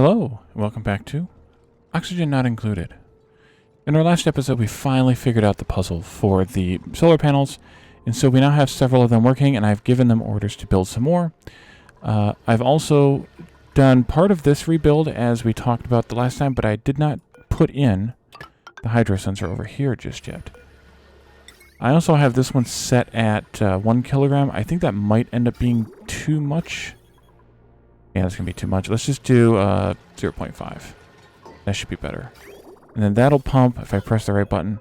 Hello, and welcome back to Oxygen Not Included. In our last episode, we finally figured out the puzzle for the solar panels, and so we now have several of them working, and I've given them orders to build some more. I've also done part of this rebuild, as we talked about the last time, but I did not put in the hydro sensor over here just yet. I also have this one set at 1 kilogram. I think that might end up being too much. Yeah, that's going to be too much. Let's just do 0.5. That should be better. And then that'll pump, if I press the right button.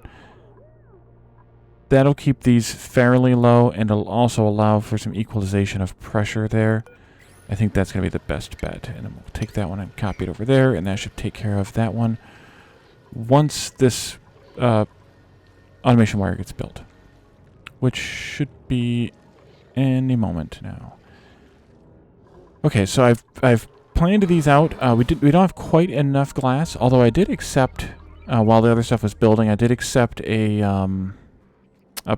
That'll keep these fairly low, and it'll also allow for some equalization of pressure there. I think that's going to be the best bet. And then we'll take that one and copy it over there, and that should take care of that one once this automation wire gets built, which should be any moment now. Okay, so I've planned these out. We don't have quite enough glass, although I did accept while the other stuff was building, I did accept a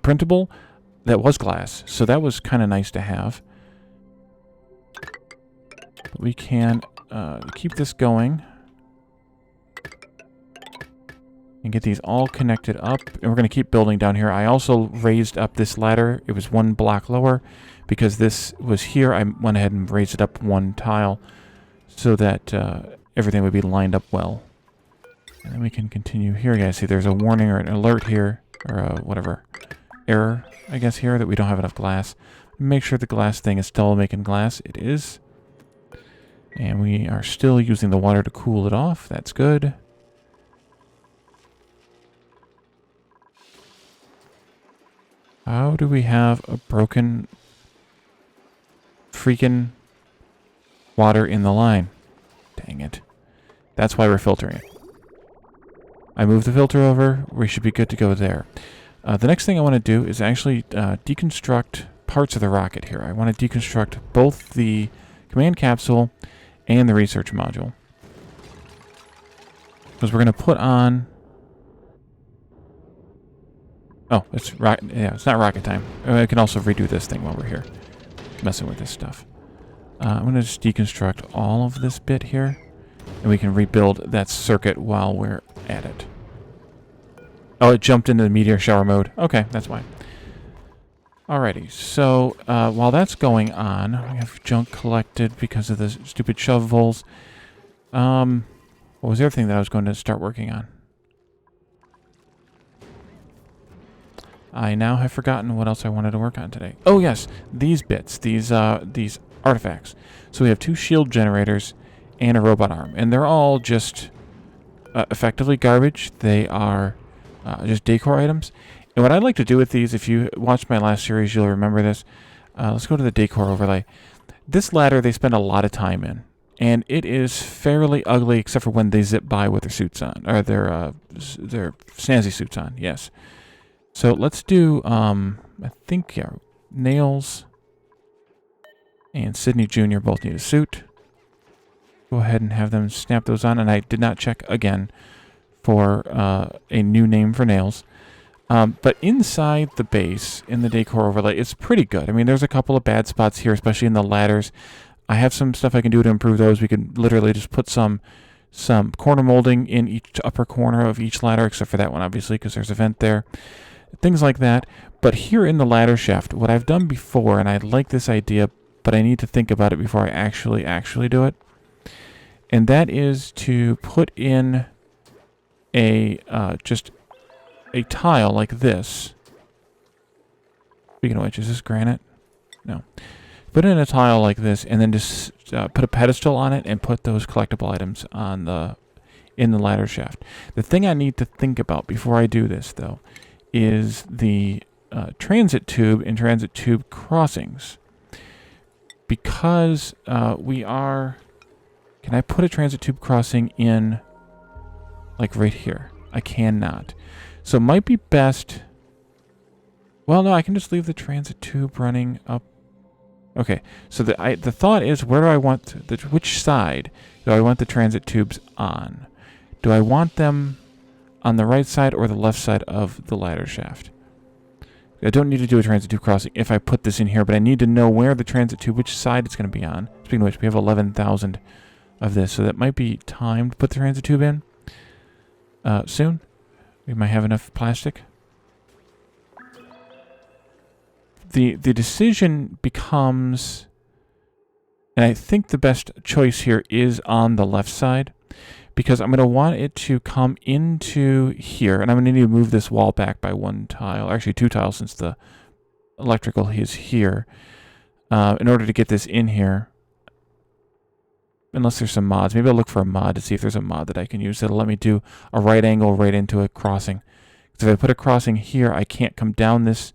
printable that was glass, so that was kind of nice to have. But we can keep this going and get these all connected up, and we're going to keep building down here. I also raised up this ladder. It was 1 block lower because this was here. I went ahead and raised it up 1 tile so that everything would be lined up well. And then we can continue here. Yeah, see there's a warning or an alert here, or a whatever error, I guess, here that we don't have enough glass. Make sure the glass thing is still making glass. It is. And we are still using the water to cool it off. That's good. How do we have a broken freaking water in the line? Dang it. That's why we're filtering it. I moved the filter over. We should be good to go there. The next thing I want to do is actually deconstruct parts of the rocket here. I want to deconstruct both the command capsule and the research module, because we're going to put on... Oh, it's it's not rocket time. I can also redo this thing while we're here, messing with this stuff. I'm going to just deconstruct all of this bit here, and we can rebuild that circuit while we're at it. Oh, it jumped into the meteor shower mode. Okay, that's why. Alrighty, so while that's going on, we have junk collected because of the stupid shovels. What was the other thing that I was going to start working on? I now have forgotten what else I wanted to work on today. Oh yes, these bits, these artifacts. So we have 2 shield generators and a robot arm, and they're all just effectively garbage. They are just decor items. And what I'd like to do with these, if you watched my last series, you'll remember this. Let's go to the decor overlay. This ladder they spend a lot of time in, and it is fairly ugly except for when they zip by with their suits on, or their snazzy suits on. Yes. So let's do, I think, yeah, Nails and Sydney Jr. both need a suit. Go ahead and have them snap those on, and I did not check again for a new name for Nails. But inside the base, in the decor overlay, it's pretty good. I mean, there's a couple of bad spots here, especially in the ladders. I have some stuff I can do to improve those. We can literally just put some corner molding in each upper corner of each ladder, except for that one, obviously, because there's a vent there. Things like that. But here in the ladder shaft, what I've done before, and I like this idea, but I need to think about it before I actually do it, and that is to put in a just a tile like this. Speaking of which, is this granite? No. Put in a tile like this, and then just put a pedestal on it and put those collectible items on in the ladder shaft. The thing I need to think about before I do this, though, is the transit tube and transit tube crossings. Because we are... Can I put a transit tube crossing in, like, right here? I cannot. So it might be best... Well, no, I can just leave the transit tube running up. Okay, so the thought is, where do I want... which side do I want the transit tubes on? Do I want them on the right side or the left side of the ladder shaft? I don't need to do a transit tube crossing if I put this in here, but I need to know where the transit tube, which side it's going to be on. Speaking of which, we have 11,000 of this, so that might be time to put the transit tube in soon. We might have enough plastic. The decision becomes, and I think the best choice here is on the left side, because I'm going to want it to come into here, and I'm going to need to move this wall back by 1 tile, actually 2 tiles since the electrical is here, in order to get this in here. Unless there's some mods. Maybe I'll look for a mod to see if there's a mod that I can use that'll let me do a right angle right into a crossing. Because if I put a crossing here, I can't come down this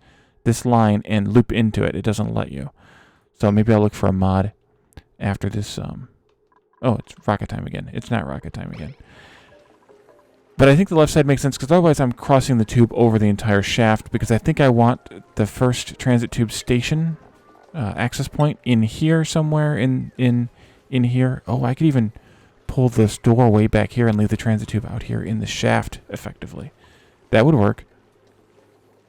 line and loop into it. It doesn't let you. So maybe I'll look for a mod after this. Oh, it's rocket time again. It's not rocket time again. But I think the left side makes sense because otherwise I'm crossing the tube over the entire shaft, because I think I want the first transit tube station access point in here somewhere in here. Oh, I could even pull this door way back here and leave the transit tube out here in the shaft effectively. That would work.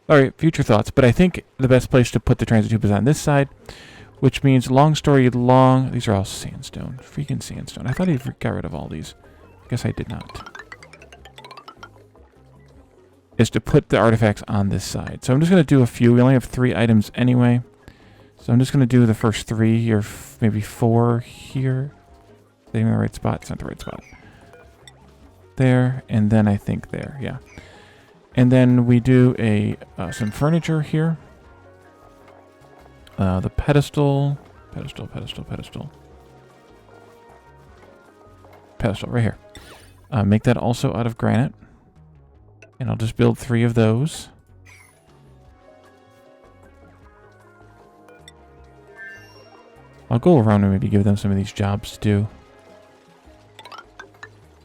Alright, future thoughts. But I think the best place to put the transit tube is on this side, which means, long story long, these are all sandstone. Freaking sandstone. I thought I got rid of all these. I guess I did not. Is to put the artifacts on this side. So I'm just going to do a few. We only have 3 items anyway. So I'm just going to do the first 3 or maybe 4 here. Is that even the right spot? It's not the right spot. There, and then I think there, yeah. And then we do some furniture here. The pedestal, pedestal right here. Make that also out of granite. And I'll just build 3 of those. I'll go around and maybe give them some of these jobs to do.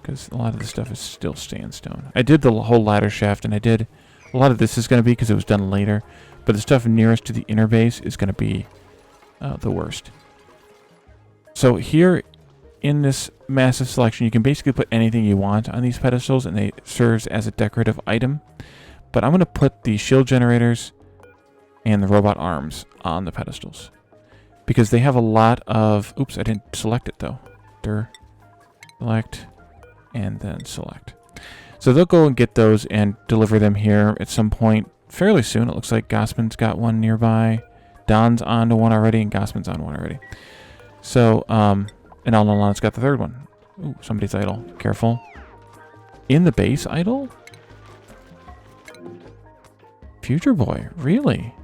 Because a lot of this stuff is still sandstone. I did the whole ladder shaft, and I did... A lot of this is going to be because it was done later. But the stuff nearest to the inner base is going to be the worst. So here in this massive selection, you can basically put anything you want on these pedestals, and it serves as a decorative item. But I'm going to put the shield generators and the robot arms on the pedestals, because they have a lot of... Oops, I didn't select it, though. Select, and then select. So they'll go and get those and deliver them here at some point fairly soon. It looks like Gossman's got one nearby. Don's on to one already, and Gossman's on one already. So, and Alnalan's got the 3rd one. Ooh, somebody's idle. Careful. In the base idle? Future boy, really?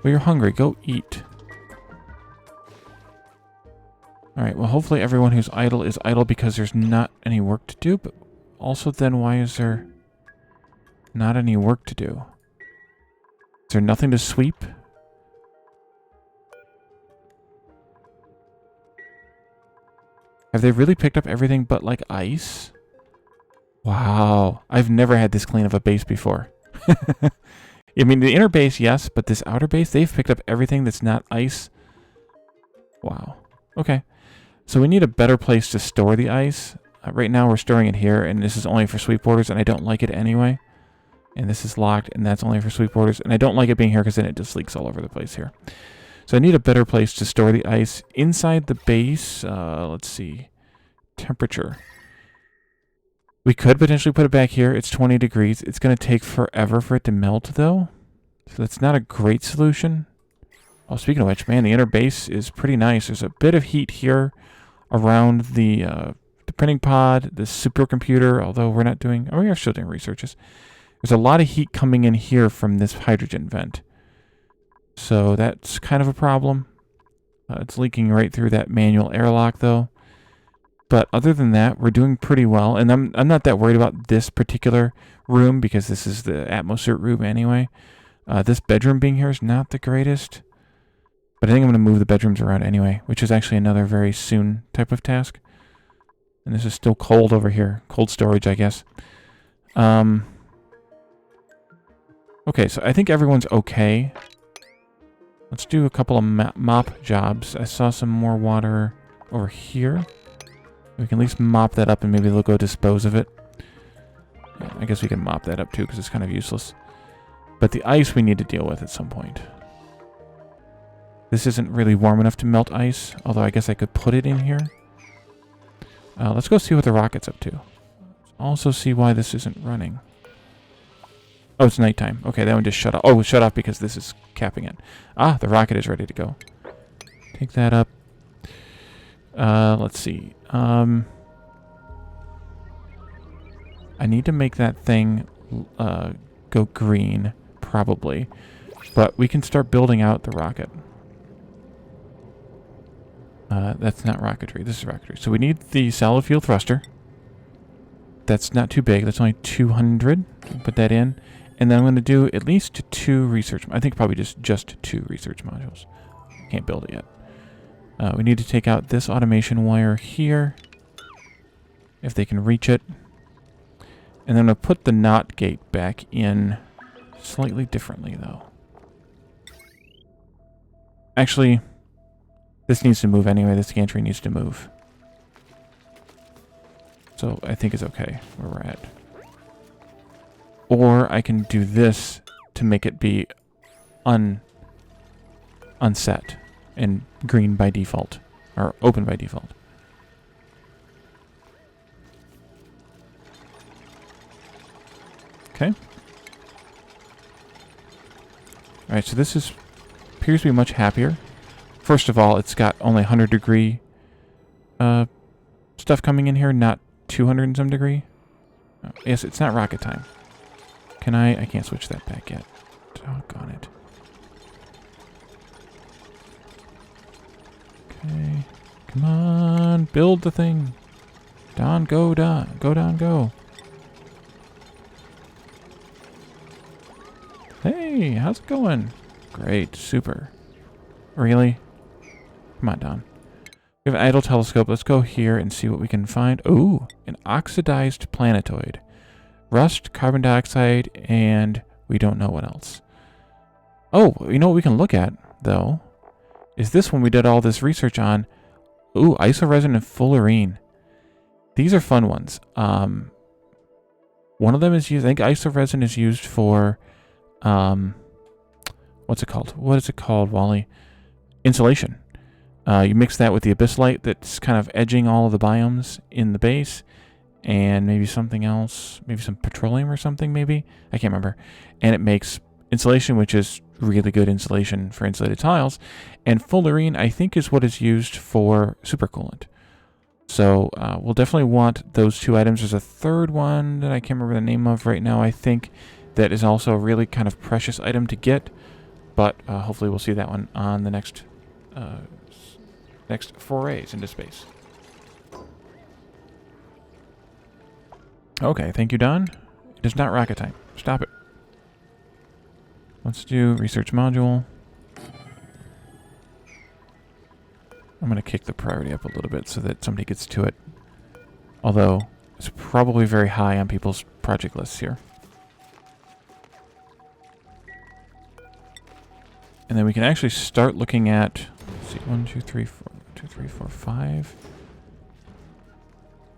Well, you're hungry. Go eat. Alright, well, hopefully everyone who's idle is idle because there's not any work to do, but also then why is there not any work to do? Is there nothing to sweep? Have they really picked up everything but, like, ice? Wow. I've never had this clean of a base before. I mean, the inner base, yes, but this outer base, they've picked up everything that's not ice. Wow. Okay. So we need a better place to store the ice. Right now we're storing it here, and this is only for sweep orders, and I don't like it anyway. And this is locked, and that's only for sweep orders. And I don't like it being here because then it just leaks all over the place here. So I need a better place to store the ice inside the base. Let's see. Temperature. We could potentially put it back here. It's 20 degrees. It's going to take forever for it to melt, though. So that's not a great solution. Oh, speaking of which, man, the inner base is pretty nice. There's a bit of heat here around the printing pod, the supercomputer, although we're not doing... Oh, we are still doing researches. There's a lot of heat coming in here from this hydrogen vent. So that's kind of a problem. It's leaking right through that manual airlock, though. But other than that, we're doing pretty well. And I'm not that worried about this particular room because this is the atmosphere room anyway. This bedroom being here is not the greatest. But I think I'm going to move the bedrooms around anyway, which is actually another very soon type of task. And this is still cold over here. Cold storage, I guess. Okay, so I think everyone's okay. Let's do a couple of mop jobs. I saw some more water over here. We can at least mop that up and maybe they'll go dispose of it. Yeah, I guess we can mop that up too because it's kind of useless. But the ice we need to deal with at some point. This isn't really warm enough to melt ice, although I guess I could put it in here. Let's go see what the rocket's up to. Also see why this isn't running. Oh, it's nighttime. Okay, that one just shut off. Oh, it shut off because this is capping it. Ah, the rocket is ready to go. Take that up. Let's see. I need to make that thing go green, probably. But we can start building out the rocket. That's not rocketry. This is rocketry. So we need the solid fuel thruster. That's not too big. That's only 200. Put that in. And then I'm going to do at least 2 research. I think probably just 2 research modules. Can't build it yet. We need to take out this automation wire here. If they can reach it. And then I'm going to put the NOT gate back in slightly differently, though. Actually, this needs to move anyway. This gantry needs to move. So I think it's okay where we're at. Or I can do this to make it be unset and green by default. Or open by default. Okay. Alright, so this appears to be much happier. First of all, it's got only 100 degree stuff coming in here, not 200 and some degree. Oh, yes, it's not rocket time. Can I can't switch that back yet. Doggone it. Okay. Come on, build the thing. Don, go, Don. Go, Don, go. Hey, how's it going? Great, super. Really? Come on, Don. We have an idle telescope. Let's go here and see what we can find. Ooh, an oxidized planetoid. Rust, carbon dioxide, and we don't know what else. Oh, you know what we can look at, though, is this one we did all this research on. Ooh, isoresin and fullerene. These are fun ones. One of them is used, I think isoresin is used for, what's it called? What is it called, Wally? Insulation. You mix that with the abyssite that's kind of edging all of the biomes in the base, and maybe something else, maybe some petroleum or something, maybe? I can't remember. And it makes insulation, which is really good insulation for insulated tiles. And fullerene, I think, is what is used for supercoolant. So we'll definitely want those 2 items. There's a third one that I can't remember the name of right now, I think, that is also a really kind of precious item to get. But hopefully we'll see that one on the next forays into space. Okay, thank you, Don. It is not rocket time. Stop it. Let's do research module. I'm going to kick the priority up a little bit so that somebody gets to it. Although, it's probably very high on people's project lists here. And then we can actually start looking at, let's see, 1, 2, 3, 4, 2, 3, 4, 5.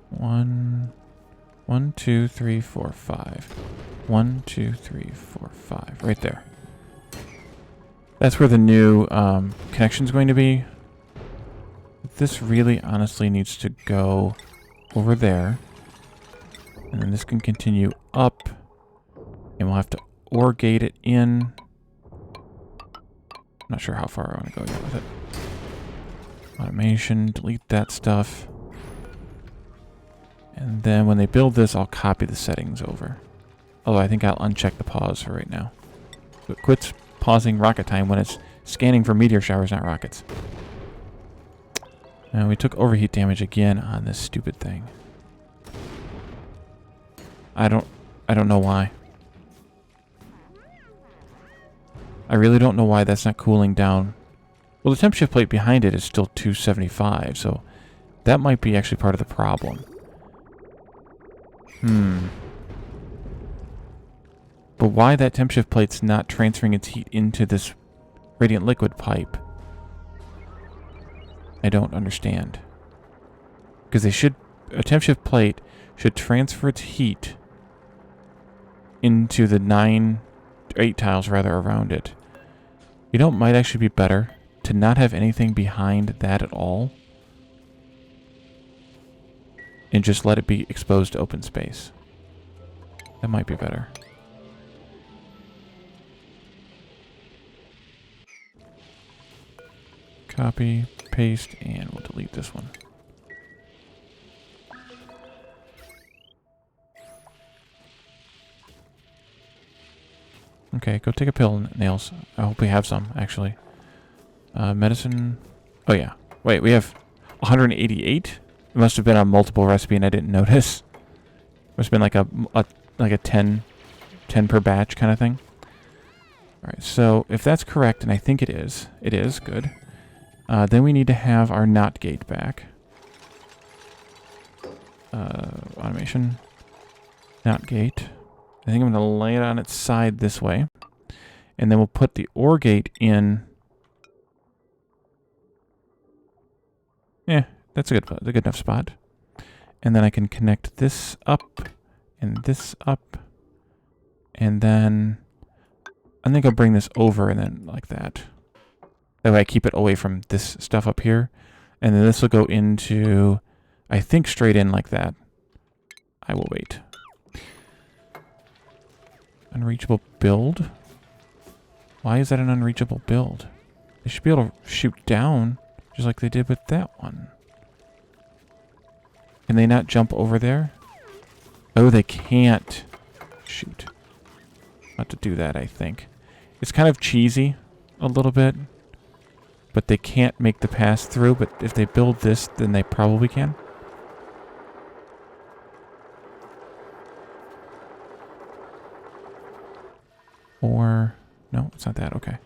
1, 2, 3, 4, 5. 1, 2, 3, 4, 5. Right there. That's where the new connection is going to be. This really honestly needs to go over there. And then this can continue up. And we'll have to OR gate it in. I'm not sure how far I want to go yet with it. Automation, delete that stuff. And then when they build this, I'll copy the settings over. Although I think I'll uncheck the pause for right now. So it quits pausing rocket time when it's scanning for meteor showers, not rockets. And we took overheat damage again on this stupid thing. I don't know why. I really don't know why that's not cooling down. Well, the temp shift plate behind it is still 275, so that might be actually part of the problem. But why that temp shift plate's not transferring its heat into this radiant liquid pipe, I don't understand. Because a temp shift plate should transfer its heat into the 8 tiles rather around it. You know, it might actually be better to not have anything behind that at all. and just let it be exposed to open space. That might be better. Copy, paste, and we'll delete this one. Okay, go take a pill, Nails. I hope we have some, actually. Medicine. Oh, yeah. Wait, we have 188? It must have been a multiple recipe and I didn't notice. Must have been like a 10 per batch kind of thing. Alright, so if that's correct, and I think it is, good. Then we need to have our NOT gate back. Automation. NOT gate. I think I'm going to lay it on its side this way. And then we'll put the OR gate in. Yeah, that's a good enough spot. And then I can connect this up and this up. And then I think I'll bring this over and then like that. That way I keep it away from this stuff up here. And then this will go into, I think, straight in like that. I will wait. Unreachable build? Why is that an unreachable build? They should be able to shoot down, just like they did with that one. Can they not jump over there? Oh, they can't. Shoot. Not to do that, I think. It's kind of cheesy, a little bit. But they can't make the pass through, but if they build this, then they probably can. Or, no, it's not that. Okay.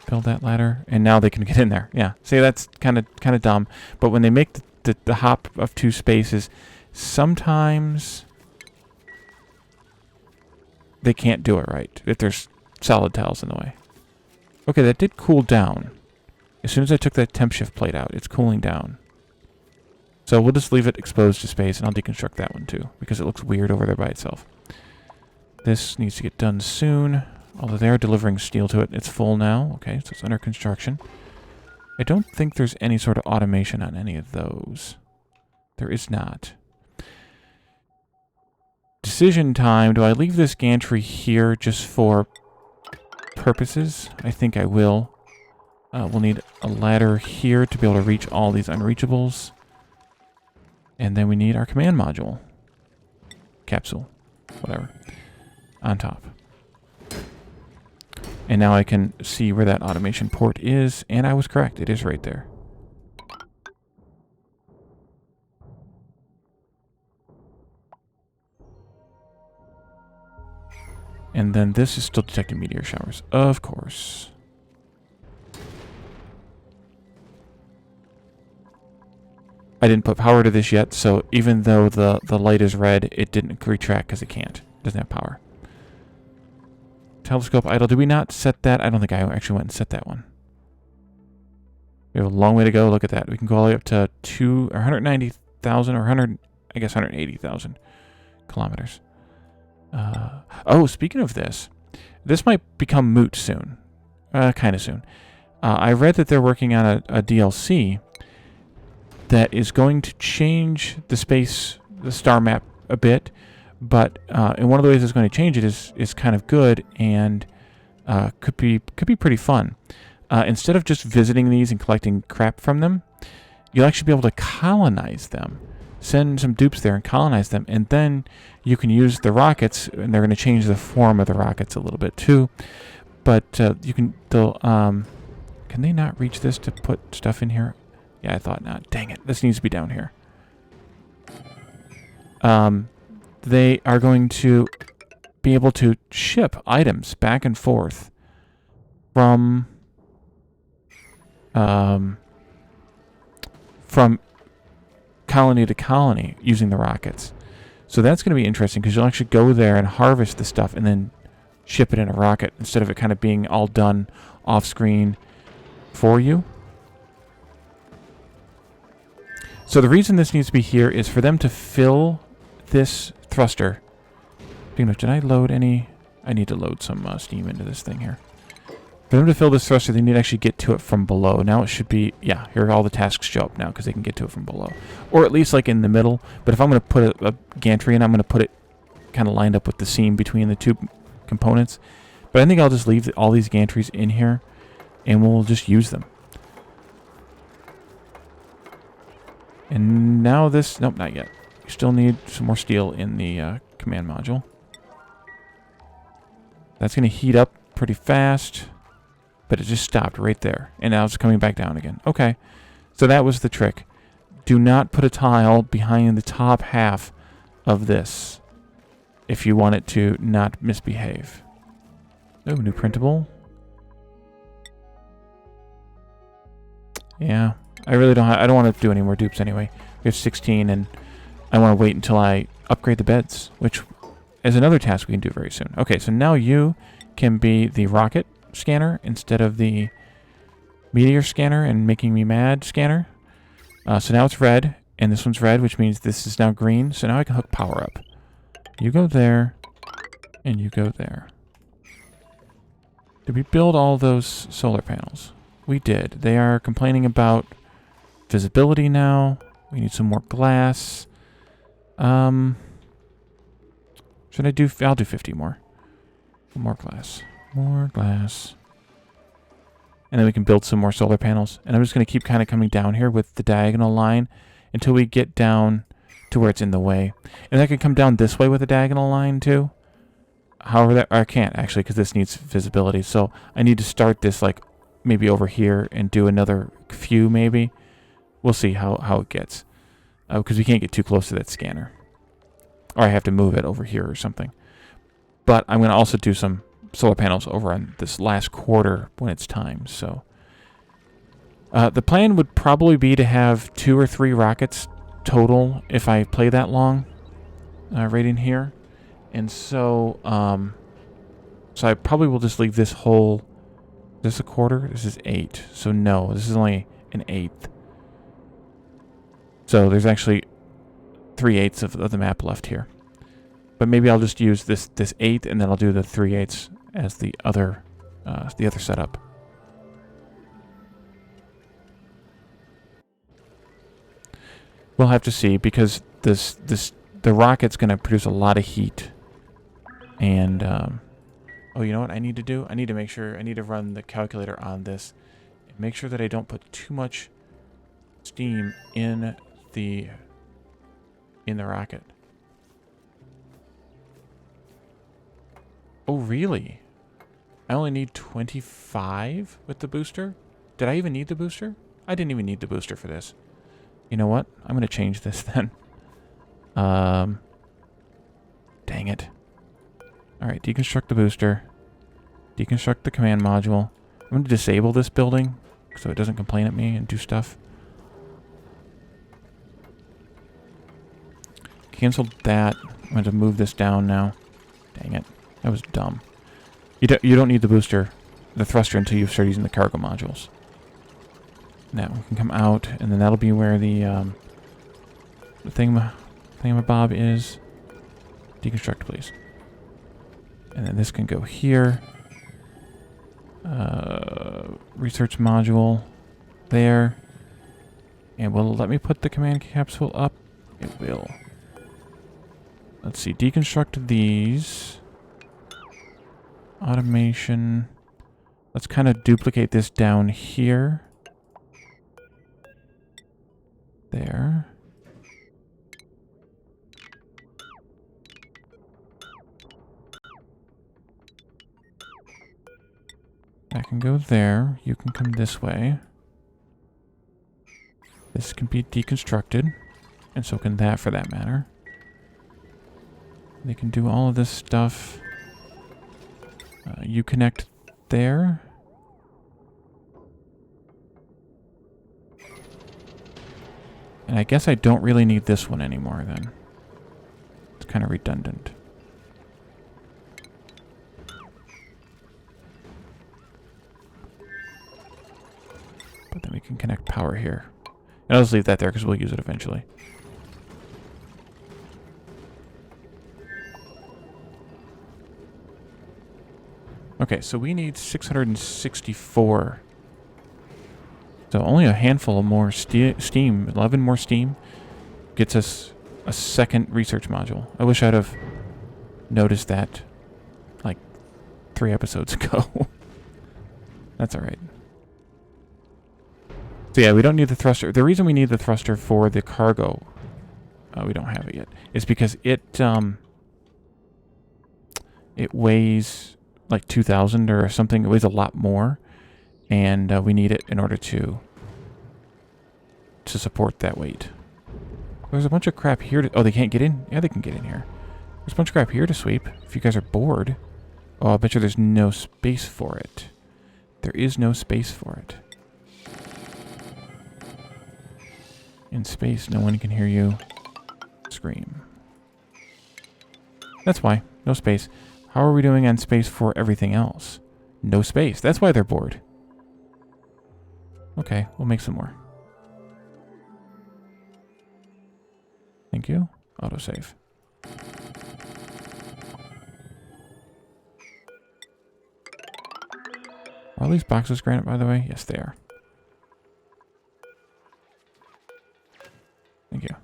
Build that ladder, and now they can get in there. Yeah. See, that's kind of dumb. But when they make the hop of 2 spaces, sometimes they can't do it right if there's solid tiles in the way. Okay, that did cool down. As soon as I took that temp shift plate out, it's cooling down. So we'll just leave it exposed to space, and I'll deconstruct that one too, because it looks weird over there by itself. This needs to get done soon. Although they are delivering steel to it. It's full now. Okay, so it's under construction. I don't think there's any sort of automation on any of those. There is not. Decision time. Do I leave this gantry here just for purposes? I think I will. We'll need a ladder here to be able to reach all these unreachables. And then we need our command module. Capsule. Whatever. On top. And now I can see where that automation port is, and I was correct. It is right there. And then this is still detecting meteor showers, of course. I didn't put power to this yet, so even though the light is red, it didn't retract because it can't. It doesn't have power. Telescope idle. Did we not set that? I don't think I actually went and set that one. We have a long way to go. Look at that. We can go all the way up to 190,000 or 180,000 kilometers. Oh, speaking of this might become moot soon. Kind of soon. I read that they're working on a DLC that is going to change the star map a bit. But and one of the ways it's going to change it is kind of good and could be pretty fun. Instead of just visiting these and collecting crap from them, you'll actually be able to colonize them. Send some dupes there and colonize them, and then you can use the rockets, and they're going to change the form of the rockets a little bit too. But can they not reach this to put stuff in here? Yeah, I thought not. Dang it, this needs to be down here. They are going to be able to ship items back and forth from colony to colony using the rockets. So that's going to be interesting because you'll actually go there and harvest the stuff and then ship it in a rocket instead of it kind of being all done off screen for you. So the reason this needs to be here is for them to fill this thruster. Did I load any? I need to load some steam into this thing here. For For them to fill this thruster, they need to actually get to it from below. Now it should be, yeah, here all the tasks show up now because they can get to it from below. Or at least like in the middle. But if I'm going to put a gantry in, I'm going to put it kind of lined up with the seam between the two components. But I think I'll just leave all these gantries in here and we'll just use them. And now this, nope, not yet. You still need some more steel in the command module. That's going to heat up pretty fast, but it just stopped right there. And now it's coming back down again. Okay, so that was the trick. Do not put a tile behind the top half of this if you want it to not misbehave. Oh, new printable. Yeah, I really don't. I don't want to do any more dupes anyway. We have 16, and I want to wait until I upgrade the beds, which is another task we can do very soon. Okay, so now you can be the rocket scanner instead of the meteor scanner and making me mad scanner. So now it's red, and this one's red, which means this is now green. So now I can hook power up. You go there, and you go there. Did we build all those solar panels? We did. They are complaining about visibility now. We need some more glass. Should I do... I'll do 50 more. More glass. More glass. And then we can build some more solar panels. And I'm just going to keep kind of coming down here with the diagonal line until we get down to where it's in the way. And I can come down this way with a diagonal line too. However, I can't actually because this needs visibility. So I need to start this like maybe over here and do another few maybe. We'll see how it gets. Because we can't get too close to that scanner. Or I have to move it over here or something. But I'm going to also do some solar panels over on this last quarter when it's time. So the plan would probably be to have 2 or 3 rockets total if I play that long right in here. And so so I probably will just leave this whole... Is this a quarter? This is 8. So no, this is only an 1/8. So there's actually 3/8 of the map left here. But maybe I'll just use this 8 and then I'll do the 3/8 as the other setup. We'll have to see because the rocket's going to produce a lot of heat. And oh, you know what I need to do? I need to make sure I need to run the calculator on this and make sure that I don't put too much steam in the rocket. Oh, really? I only need 25 with the booster? Did I even need the booster? I didn't even need the booster for this. You know what? I'm going to change this then. Dang it. Alright, deconstruct the booster. Deconstruct the command module. I'm going to disable this building so it doesn't complain at me and do stuff. Cancel that. I'm going to move this down now. Dang it. That was dumb. You don't need the booster, the thruster, until you start using the cargo modules. Now we can come out, and then that'll be where the thingamabob is. Deconstruct, please. And then this can go here. Research module there. And will it let me put the command capsule up? It will. Let's see. Deconstruct these. Automation. Let's kind of duplicate this down here. There. That can go there. You can come this way. This can be deconstructed. And so can that, for that matter. They can do all of this stuff. You connect there. And I guess I don't really need this one anymore then. It's kind of redundant. But then we can connect power here. And I'll just leave that there because we'll use it eventually. Okay, so we need 664. So only a handful of more steam. 11 more steam gets us a second research module. I wish I'd have noticed that like 3 episodes ago. That's alright. So yeah, we don't need the thruster. The reason we need the thruster for the cargo, we don't have it yet, is because it weighs like 2,000 or something. It weighs a lot more, and we need it in order to support that weight. There's a bunch of crap here to... Oh, they can't get in? Yeah, they can get in here. There's a bunch of crap here to sweep. If you guys are bored. Oh, I bet you there's no space for it. There is no space for it. In space, no one can hear you scream. That's why. No space. How are we doing on space for everything else? No space. That's why they're bored. Okay, we'll make some more. Thank you. Autosave. Are all these boxes granite, by the way? Yes, they are. Thank you.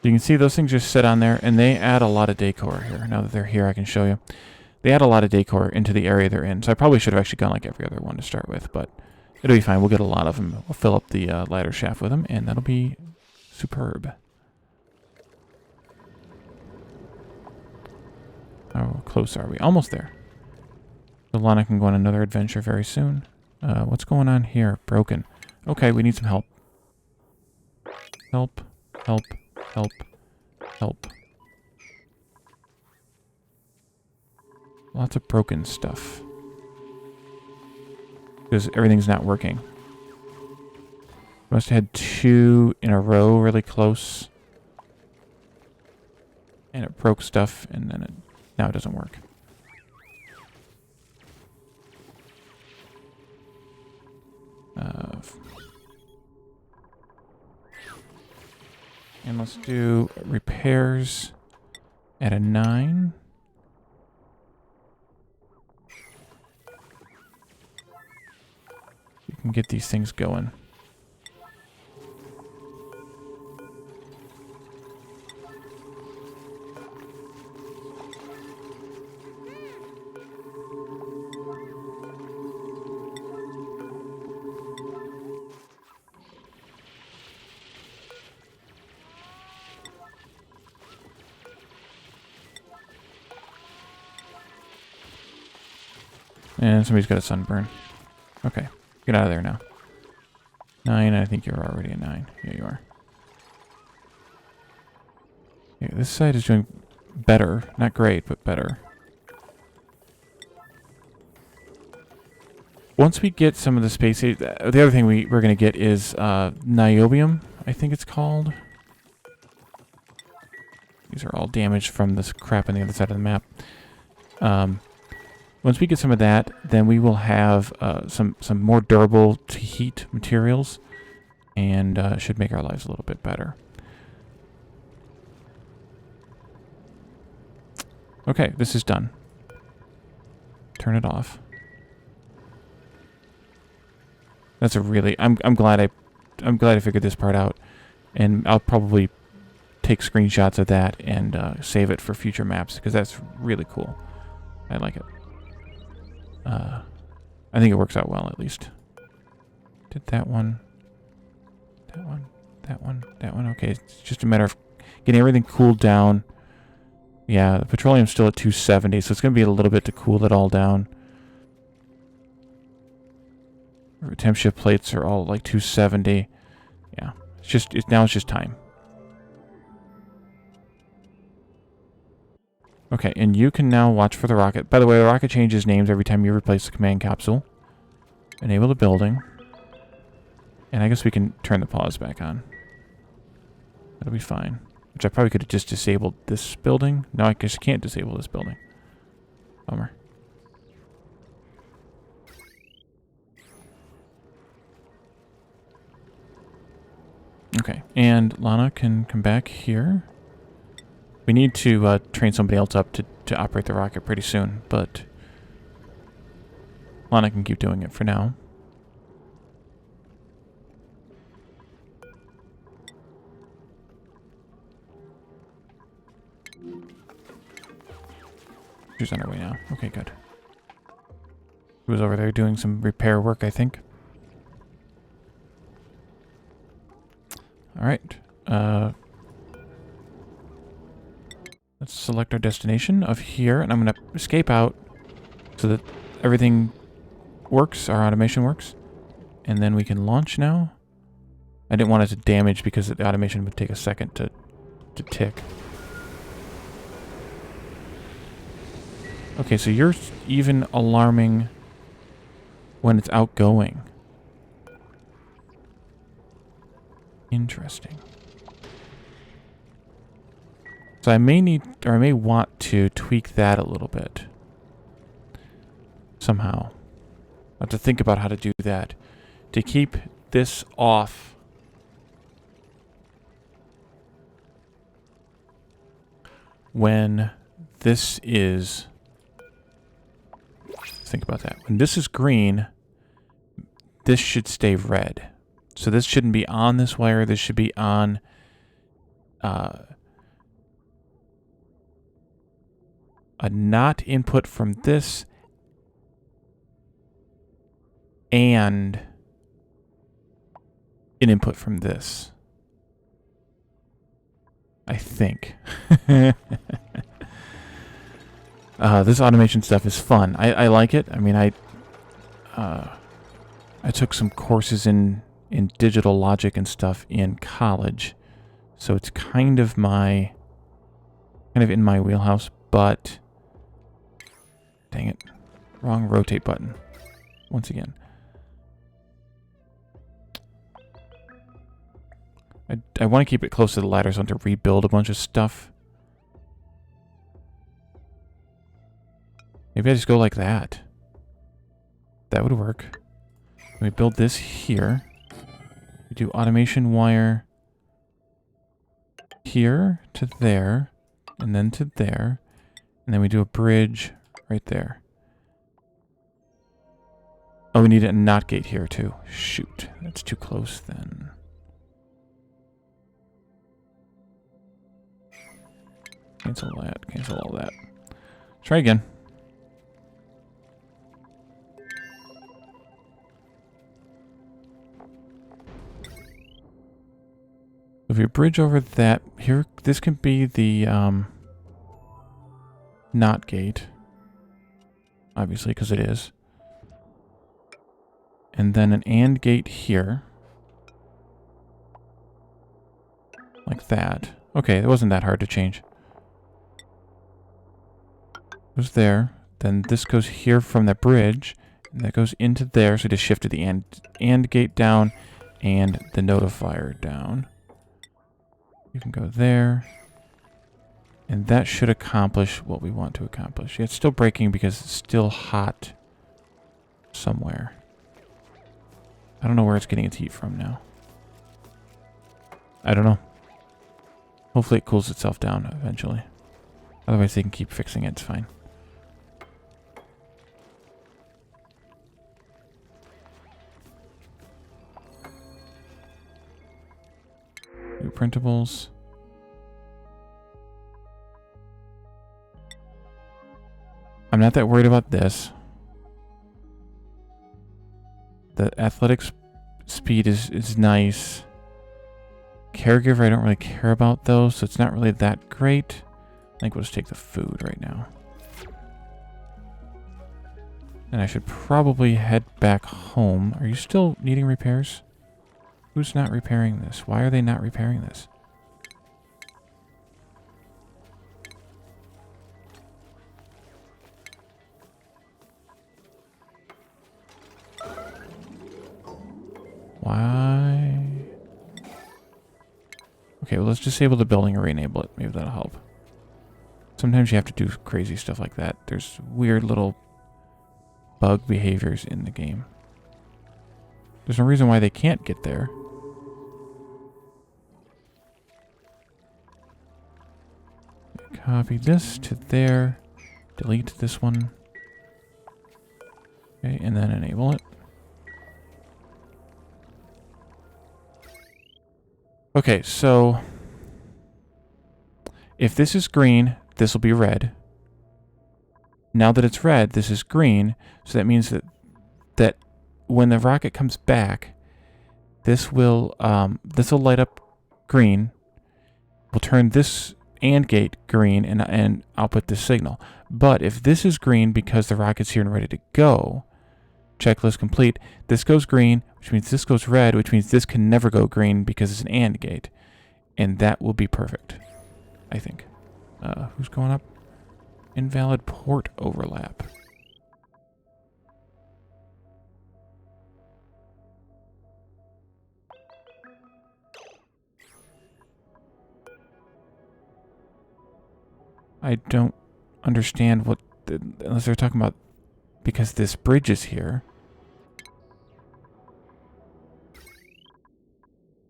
You can see those things just sit on there, and they add a lot of decor here. Now that they're here, I can show you. They add a lot of decor into the area they're in. So I probably should have actually gone like every other one to start with, but it'll be fine. We'll get a lot of them. We'll fill up the ladder shaft with them, and that'll be superb. How close are we? Almost there. So Lana can go on another adventure very soon. What's going on here? Broken. Okay, we need some help. Help. Help. Help. Help. Lots of broken stuff. Because everything's not working. Must have had 2 in a row really close. And it broke stuff, and then now it doesn't work. And let's do repairs at a 9. You can get these things going. And somebody's got a sunburn. Okay. Get out of there now. 9, I think you're already a 9. Yeah, you are. Yeah, this side is doing better. Not great, but better. Once we get some of the space... The other thing we're going to get is niobium, I think it's called. These are all damaged from this crap on the other side of the map. Once we get some of that, then we will have some more durable to heat materials, and should make our lives a little bit better. Okay, this is done. Turn it off. That's a really... I'm glad I figured this part out, and I'll probably take screenshots of that and save it for future maps because that's really cool. I like it. I think it works out well, at least. Did that one. That one. That one. That one. Okay, it's just a matter of getting everything cooled down. Yeah, the petroleum's still at 270, so it's going to be a little bit to cool it all down. Temp shift plates are all like 270. Yeah, now it's just time. Okay, and you can now watch for the rocket. By the way, the rocket changes names every time you replace the command capsule. Enable the building. And I guess we can turn the pause back on. That'll be fine. Which I probably could have just disabled this building. No, I guess I can't disable this building. Bummer. Okay. Okay, and Lana can come back here. We need to train somebody else up to operate the rocket pretty soon, but Lana can keep doing it for now. She's on her way now. Okay, good. She was over there doing some repair work, I think. Alright. Let's select our destination of here, and I'm going to escape out so that everything works, our automation works. And then we can launch now. I didn't want it to damage because the automation would take a second to tick. Okay, so you're even alarming when it's outgoing. Interesting. So I may need, or I may want to tweak that a little bit. Somehow. I'll have to think about how to do that. To keep this off. When this is... Think about that. When this is green, this should stay red. So this shouldn't be on this wire. This should be on... a not input from this and an input from this. I think. This automation stuff is fun. I like it. I mean, I took some courses in digital logic and stuff in college, so it's kind of in my wheelhouse, but dang it. Wrong rotate button. Once again. I want to keep it close to the ladder so I don't have to rebuild a bunch of stuff. Maybe I just go like that. That would work. We build this here. We do automation wire here to there, and then to there, and then we do a bridge right there. Oh, we need a NOT gate here too. Shoot, that's too close then. Cancel that, cancel all that. Try again. If you bridge over that, here, this can be the NOT gate. Obviously, because it is. And then an AND gate here. Like that. Okay, it wasn't that hard to change. Goes there. Then this goes here from the bridge. And that goes into there. So just shifted the AND gate down and the notifier down. You can go there. And that should accomplish what we want to accomplish. Yeah, it's still breaking because it's still hot somewhere. I don't know where it's getting its heat from now. I don't know. Hopefully it cools itself down eventually. Otherwise they can keep fixing it. It's fine. New printables. I'm not that worried about this. The athletics speed is nice. Caregiver I don't really care about though, so it's not really that great. I think we'll just take the food right now. And I should probably head back home. Are you still needing repairs? Who's not repairing this? Why are they not repairing this? Why? Okay, well, let's disable the building or re-enable it. Maybe that'll help. Sometimes you have to do crazy stuff like that. There's weird little bug behaviors in the game. There's no reason why they can't get there. Copy this to there. Delete this one. Okay, and then enable it. Okay, so if this is green, this will be red. Now that it's red, this is green, so that means that when the rocket comes back, this will light up green. We'll turn this AND gate green and output this signal. But if this is green because the rocket's here and ready to go, checklist complete, this goes green, which means this goes red, which means this can never go green because it's an AND gate. And that will be perfect, I think. Who's going up? Invalid port overlap. I don't understand what, unless they're talking about, because this bridge is here.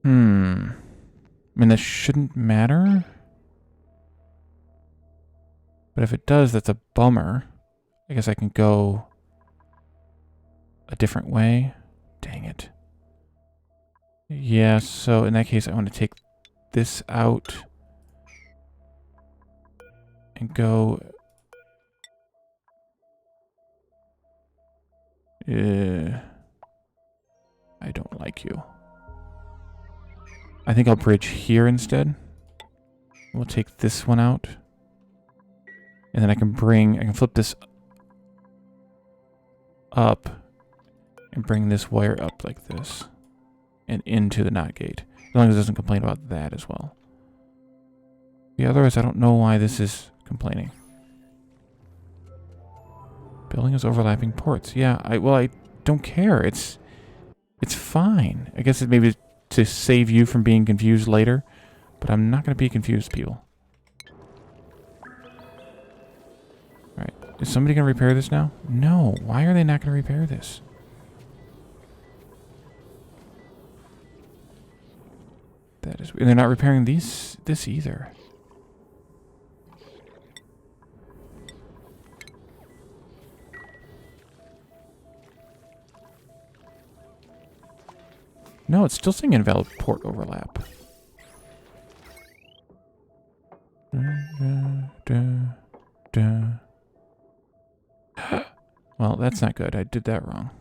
I mean, this shouldn't matter. But if it does, that's a bummer. I guess I can go a different way. Dang it. Yeah, so in that case, I want to take this out and go... I don't like you. I think I'll bridge here instead. We'll take this one out. And then I can flip this up and bring this wire up like this and into the NOT gate. As long as it doesn't complain about that as well. Yeah, otherwise I don't know why this is complaining. Building is overlapping ports. Yeah, I don't care. It's fine. I guess it maybe to save you from being confused later, but I'm not going to be confused, people. Alright, is somebody going to repair this now? No, why are they not going to repair this? That is weird. They're not repairing this either. No, it's still saying invalid port overlap. Well, that's not good. I did that wrong.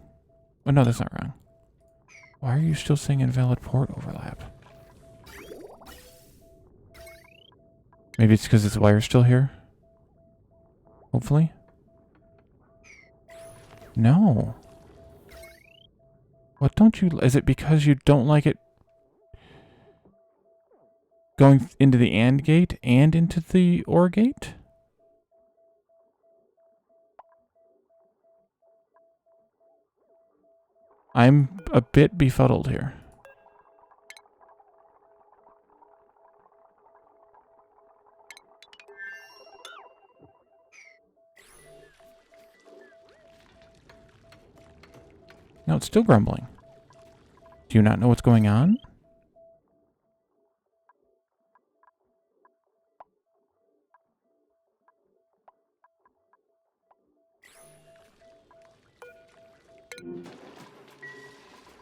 Oh, no, that's not wrong. Why are you still saying invalid port overlap? Maybe it's because this wire's still here? Hopefully? No. What don't you... Is it because you don't like it going into the AND gate and into the OR gate? I'm a bit befuddled here. No, it's still grumbling. Do you not know what's going on?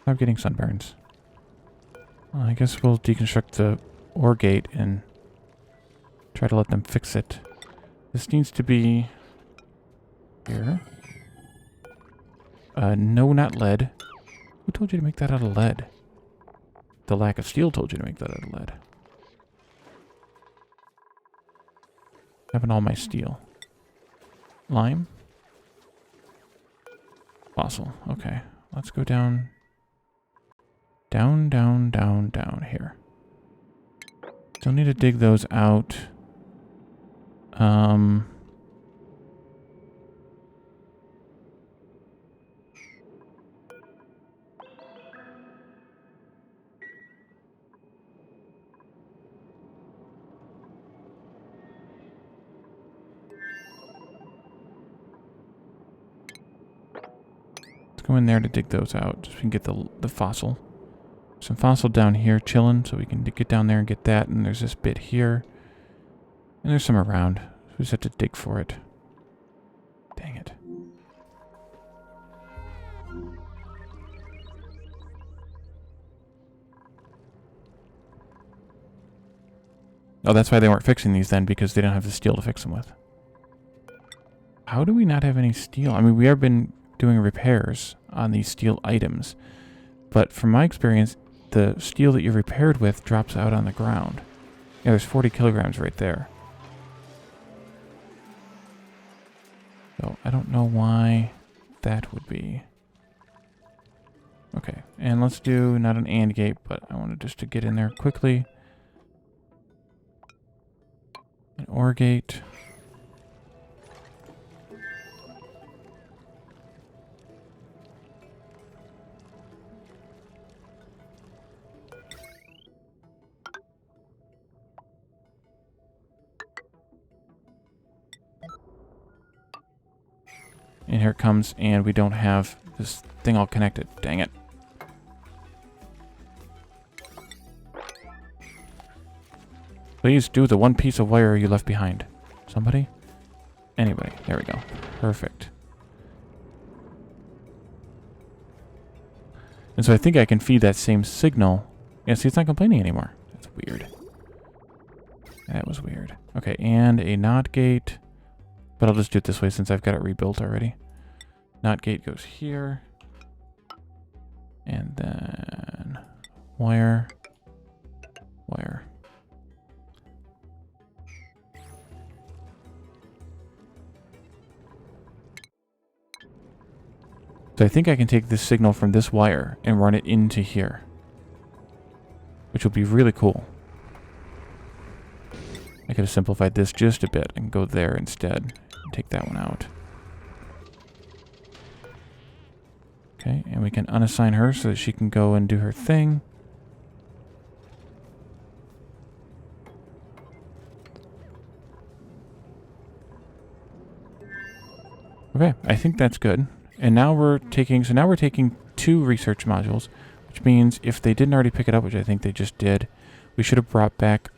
Stop getting sunburns. Well, I guess we'll deconstruct the OR gate and try to let them fix it. This needs to be here. No, not lead. Who told you to make that out of lead? The lack of steel told you to make that out of lead. Having all my steel. Lime? Fossil. Okay. Let's go down. Down, down, down, down here. Still need to dig those out. Go in there to dig those out, so we can get the fossil. Some fossil down here chilling, so we can get down there and get that. And there's this bit here. And there's some around. We just have to dig for it. Dang it. Oh, that's why they weren't fixing these then, because they don't have the steel to fix them with. How do we not have any steel? I mean, we have been doing repairs on these steel items, but from my experience, the steel that you repaired with drops out on the ground. Yeah, there's 40 kilograms right there. So I don't know why that would be. Okay, and let's do not an AND gate, but I wanted just to get in there quickly. An OR gate. And here it comes, and we don't have this thing all connected. Dang it. Please do the one piece of wire you left behind. Somebody? Anybody. There we go. Perfect. And so I think I can feed that same signal. Yeah, see, it's not complaining anymore. That's weird. That was weird. Okay, and a NOT gate. But I'll just do it this way since I've got it rebuilt already. NOT gate goes here. And then wire. Wire. So I think I can take this signal from this wire and run it into here. Which will be really cool. I could have simplified this just a bit and go there instead. And take that one out. Okay, and we can unassign her so that she can go and do her thing. Okay, I think that's good. And now we're taking, so now we're taking 2 research modules, which means if they didn't already pick it up, which I think they just did, we should have brought back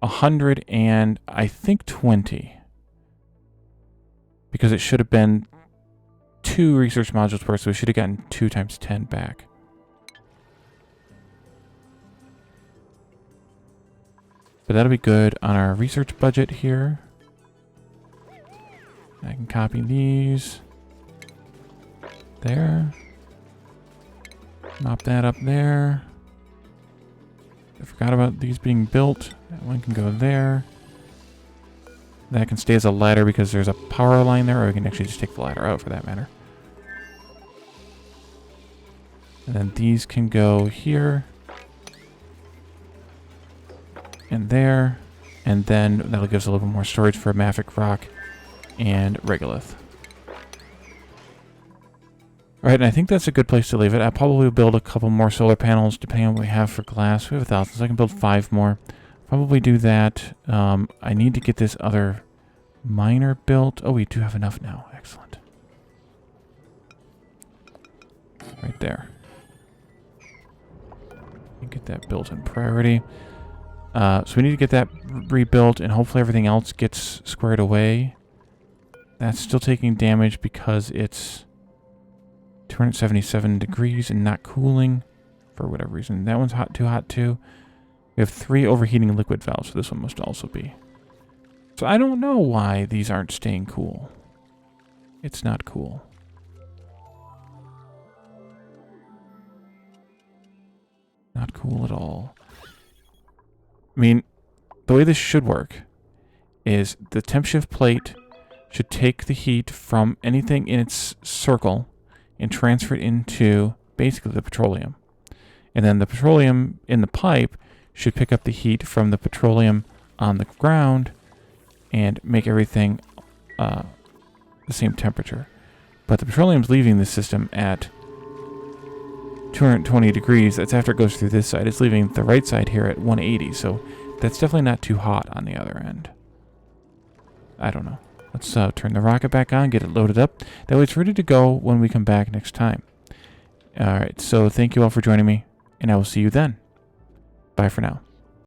100 and I think 20. Because it should have been 2 research modules per, so we should have gotten 2 times 10 back. But that'll be good on our research budget here. I can copy these. There. Mop that up there. I forgot about these being built. That one can go there. That can stay as a ladder because there's a power line there, or we can actually just take the ladder out for that matter. And then these can go here. And there. And then that'll give us a little bit more storage for Mafic Rock and Regolith. Alright, and I think that's a good place to leave it. I'll probably build a couple more solar panels depending on what we have for glass. We have 1,000, so I can build 5 more. Probably do that. I need to get this other miner built. Oh, we do have enough now. Excellent. Right there. Get that built in priority. So we need to get that rebuilt, and hopefully everything else gets squared away. That's still taking damage because it's 277 degrees and not cooling for whatever reason. That one's too hot too. We have 3 overheating liquid valves, so this one must also be. So I don't know why these aren't staying cool. It's not cool. Not cool at all. I mean, the way this should work is the temp shift plate should take the heat from anything in its circle and transfer it into basically the petroleum. And then the petroleum in the pipe should pick up the heat from the petroleum on the ground and make everything the same temperature. But the petroleum's leaving the system at 220 degrees. That's after it goes through this side. It's leaving the right side here at 180, so that's definitely not too hot on the other end. I don't know. Let's turn the rocket back on, get it loaded up. That way it's ready to go when we come back next time. Alright, so thank you all for joining me, and I will see you then. Bye for now.